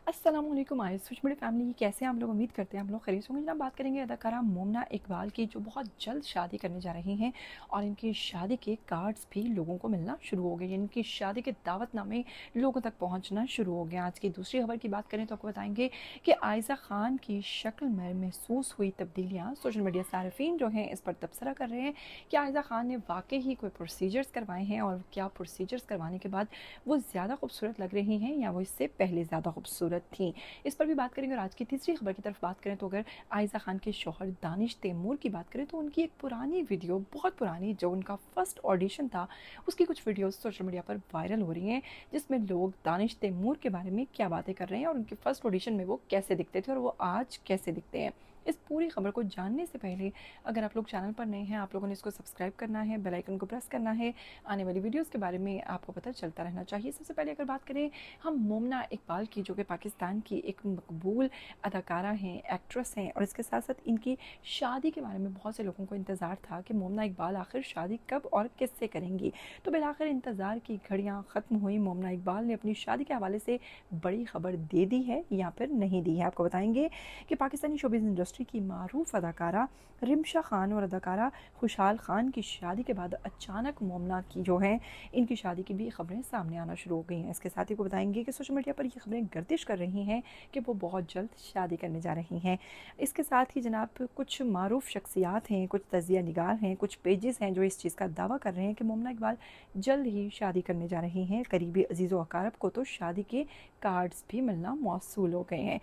अस्सलाम वालेकुम social media family, कैसे हैं आप लोग? उम्मीद करते हैं आप लोग खैरियत से होंगे। जनाब, बात करेंगे अदाकारा मोमना इकबाल की, जो बहुत जल्द शादी करने जा रही हैं और इनकी शादी के कार्ड्स भी लोगों को मिलना शुरू हो गए। इनकी शादी के दावतनामे लोगों तक पहुंचना शुरू हो गए। आज की दूसरी खबर की बात करें तो आपको बताएंगे कि आयज़ा खान की शक्ल में महसूस हुई तब्दीलियाँ। सोशल मीडिया सार्फिन जो हैं इस पर तबसरा कर रहे हैं कि आयज़ा खान ने वाकई ही कोई प्रोसीजर्स करवाए हैं और क्या प्रोसीजर्स करवाने के बाद वो ज़्यादा खूबसूरत लग रही हैं या वो इससे पहले ज़्यादा खूबसूरत थी। इस पर भी बात करेंगे। और आज की तीसरी खबर की तरफ बात करें तो अगर आयज़ा खान के शौहर दानिश तैमूर की बात करें तो उनकी एक पुरानी वीडियो, बहुत पुरानी, जो उनका फर्स्ट ऑडिशन था, उसकी कुछ वीडियोस सोशल मीडिया पर वायरल हो रही हैं, जिसमें लोग दानिश तैमूर के बारे में क्या बातें कर रहे हैं और उनके फर्स्ट ऑडिशन में वो कैसे दिखते थे और वो आज कैसे दिखते हैं। इस पूरी खबर को जानने से पहले अगर आप लोग चैनल पर नए हैं, आप लोगों ने इसको सब्सक्राइब करना है, बेल आइकन को प्रेस करना है। आने वाली वीडियोस के बारे में आपको पता चलता रहना चाहिए। सबसे पहले अगर बात करें हम मोमना इकबाल की, जो कि पाकिस्तान की एक मकबूल अदाकारा हैं, एक्ट्रेस हैं, और इसके साथ साथ इनकी शादी के बारे में बहुत से लोगों को इंतज़ार था कि मोमना इकबाल आखिर शादी कब और किससे करेंगी। तो बिलाखिर इंतज़ार की घड़ियाँ ख़त्म हुई। मोमना इकबाल ने अपनी शादी के हवाले से बड़ी खबर दे दी है या फिर नहीं दी है। आपको बताएंगे कि पाकिस्तानी शोबिज़ इंडस्ट्री की मारूफ अदाकारा रिमशा खान और अदाकारा खुशहाल खान की शादी के बाद अचानक मोमना की जो है, इनकी शादी की भी खबरें सामने आना शुरू हो गई हैं। इसके साथ ही को बताएंगे कि सोशल मीडिया पर ये खबरें गर्दिश कर रही हैं कि वो बहुत जल्द शादी करने जा रही हैं। इसके साथ ही जनाब कुछ मारूफ शख्सियात हैं, कुछ तजिया निगार हैं, कुछ पेजेस हैं जो इस चीज़ का दावा कर रहे हैं कि मोमना इकबाल जल्द ही शादी करने जा रही हैं। करीबी अजीज़ व अकारब को तो शादी के कार्ड्स भी मिलना मौसूल हो गए हैं।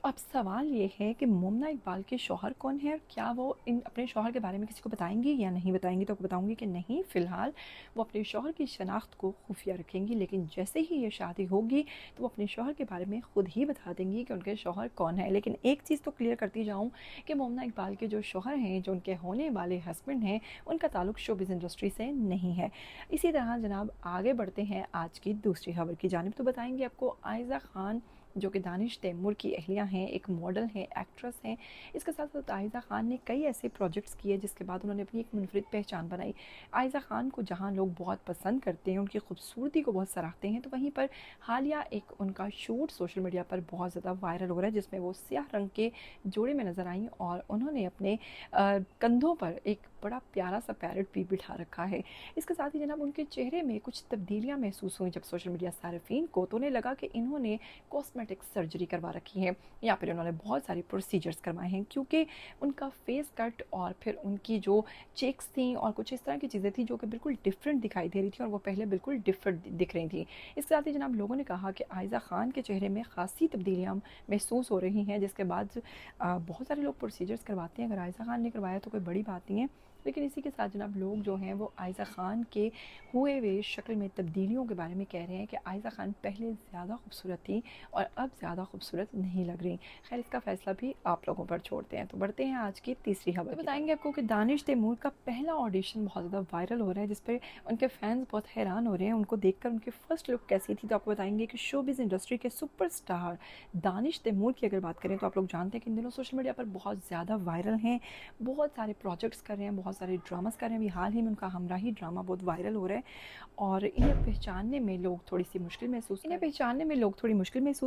अब सवाल ये है कि मोमना इकबाल के शौहर कौन है और क्या वो इन अपने शौहर के बारे में किसी को बताएंगी या नहीं बताएंगी। तो बताऊंगी कि नहीं, फ़िलहाल वो अपने शौहर की शनाख्त को खुफिया रखेंगी, लेकिन जैसे ही ये शादी होगी तो वो अपने शौहर के बारे में ख़ुद ही बता देंगी कि उनके शौहर कौन है। लेकिन एक चीज़ तो क्लियर करती जाऊँ कि मोमना इकबाल के जो शौहर हैं, जो उनके होने वाले हस्बैंड हैं, उनका ताल्लुक शोबिज़ इंडस्ट्री से नहीं है। इसी तरह जनाब आगे बढ़ते हैं आज की दूसरी खबर की जानिब। तो बताएंगे आपको आयज़ा खान, जो कि दानिश तैमूर की अहलिया हैं, एक मॉडल हैं, एक्ट्रेस हैं। इसके साथ साथ आयज़ा खान ने कई ऐसे प्रोजेक्ट्स किए जिसके बाद उन्होंने अपनी एक मुनफरिद पहचान बनाई। आयज़ा खान को जहाँ लोग बहुत पसंद करते हैं, उनकी खूबसूरती को बहुत सराहते हैं, तो वहीं पर हालिया एक उनका शूट सोशल मीडिया पर बहुत ज़्यादा वायरल हो रहा है, जिसमें वो स्याह रंग के जोड़े में नज़र आईं और उन्होंने अपने कंधों पर एक बड़ा प्यारा सा पैरट भी बिठा रखा है। इसके साथ ही जनाब उनके चेहरे में कुछ तब्दीलियाँ महसूस हुई जब सोशल मीडिया सार्फिन को, तो उन्हें लगा कि इन्होंने कॉस्मेटिक सर्जरी करवा रखी है या फिर उन्होंने बहुत सारी प्रोसीजर्स करवाए हैं, क्योंकि उनका फेस कट और फिर उनकी जो चेक्स थी और कुछ इस तरह की चीज़ें थी जो कि बिल्कुल डिफरेंट दिखाई दे रही थी और वो पहले बिल्कुल डिफरेंट दिख रही थी। इसके साथ ही जनाब लोगों ने कहा कि आयज़ा खान के चेहरे में खासी तब्दीलियाँ महसूस हो रही हैं, जिसके बाद बहुत सारे लोग प्रोसीजर्स करवाते हैं। अगर आयज़ा खान ने करवाया तो कोई बड़ी बात नहीं है, लेकिन इसी के साथ जनाब लोग जो हैं वो आयज़ा खान के हुए हुए शक्ल में तब्दीलियों के बारे में कह रहे हैं कि आयज़ा खान पहले ज़्यादा खूबसूरत थी और अब ज़्यादा खूबसूरत नहीं लग रही। खैर, इसका फ़ैसला भी आप लोगों पर छोड़ते हैं। तो बढ़ते हैं आज की तीसरी खबर। तो बताएंगे आपको कि दानिश तैमूर का पहला ऑडिशन बहुत ज़्यादा वायरल हो रहा है, जिस पर उनके फैंस बहुत हैरान हो रहे हैं उनको देखकर उनकी फ़र्स्ट लुक कैसी थी। तो आपको बताएंगे कि शोबिज़ इंडस्ट्री के सुपरस्टार दानिश तैमूर की अगर बात करें तो आप लोग जानते हैं कि इन दिनों सोशल मीडिया पर बहुत ज़्यादा वायरल हैं, बहुत सारे प्रोजेक्ट्स कर रहे हैं, बहुत सारे ड्रामास कर रहे हैं। अभी हाल ही में उनका हमराही ड्रामा बहुत वायरल हो रहा है और इन्हें पहचानने में लोग थोड़ी मुश्किल महसूस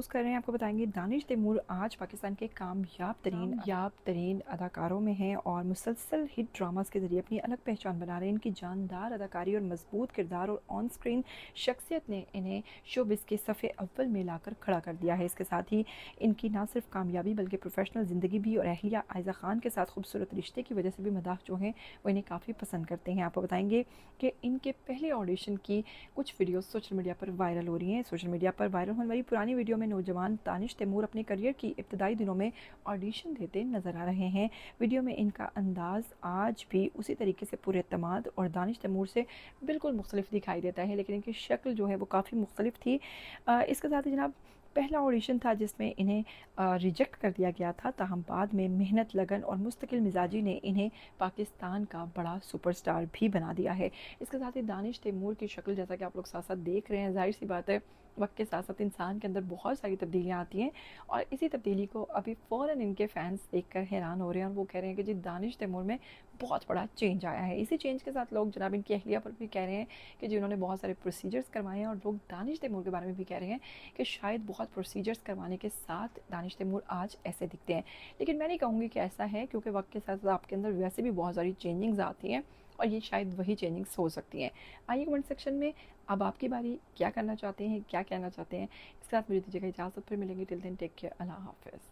कर रहे हैं। आपको बताएंगे दानिश तैमूर आज पाकिस्तान के कामयाब तरीन अदाकारों में हैं और मुसलसल हिट ड्रामास के ज़रिए अपनी अलग पहचान बना रहे हैं। इनकी जानदार अदाकारी और मजबूत किरदार और ऑन स्क्रीन शख्सियत ने इन्हें शोबिस के सफ़े अव्वल में लाकर खड़ा कर दिया है। इसके साथ ही इनकी ना सिर्फ कामयाबी बल्कि प्रोफेशनल ज़िंदगी भी और अहलिया आयज़ा खान के साथ खूबसूरत रिश्ते की वजह से भी मदाह जो हैं वो इन्हें काफ़ी पसंद करते हैं। आपको बताएंगे कि इनके पहले ऑडिशन की कुछ वीडियोस सोशल मीडिया पर वायरल हो रही हैं। सोशल मीडिया पर वायरल होने वाली पुरानी वीडियो में नौजवान दानिश तैमूर अपने करियर की इब्तदाई दिनों में ऑडिशन देते नजर आ रहे हैं। वीडियो में इनका अंदाज आज भी उसी तरीके से पुरएतमाद और दानिश तैमूर से बिल्कुल मुख्तलिफ दिखाई देता है, लेकिन इनकी शक्ल जो है वो काफ़ी मुख्तलिफ थी। इसके साथ ही जनाब पहला ऑडिशन था जिसमें इन्हें रिजेक्ट कर दिया गया था, ताहम बाद में मेहनत, लगन और मुस्तकिल मिजाजी ने इन्हें पाकिस्तान का बड़ा सुपरस्टार भी बना दिया है। इसके साथ ही दानिश तैमूर की शक्ल, जैसा कि आप लोग साथ साथ देख रहे हैं, जाहिर सी बात है وقت کے ساتھ ساتھ انسان کے اندر بہت ساری تبدیلیاں آتی ہیں، اور اسی تبدیلی کو ابھی فوراً ان کے فینس دیکھ کر حیران ہو رہے ہیں، اور وہ کہہ رہے ہیں کہ جی دانش تیمور میں بہت بڑا چینج آیا ہے۔ اسی چینج کے ساتھ لوگ جناب ان کی اہلیہ پر بھی کہہ رہے ہیں کہ جی انہوں نے بہت سارے پروسیجرز کروائے ہیں، اور لوگ دانش تیمور کے بارے میں بھی کہہ رہے ہیں کہ شاید بہت پروسیجرز کروانے کے ساتھ دانش تیمور آج ایسے دکھتے ہیں۔ لیکن میں نہیں کہوں گی کہ ایسا ہے، کیونکہ وقت کے ساتھ ساتھ آپ کے اندر ویسے بھی بہت ساری چینجنگز آتی ہیں، اور یہ شاید وہی چینجنگز ہو سکتی ہیں۔ آئیے کمنٹ سیکشن میں اب آپ کی باری، کیا کرنا چاہتے ہیں، کیا کہنا چاہتے ہیں؟ اس کے ساتھ مجھے دیجیے گا اجازت، پھر ملیں گے، ٹل دین ٹیک کیئر، اللہ حافظ۔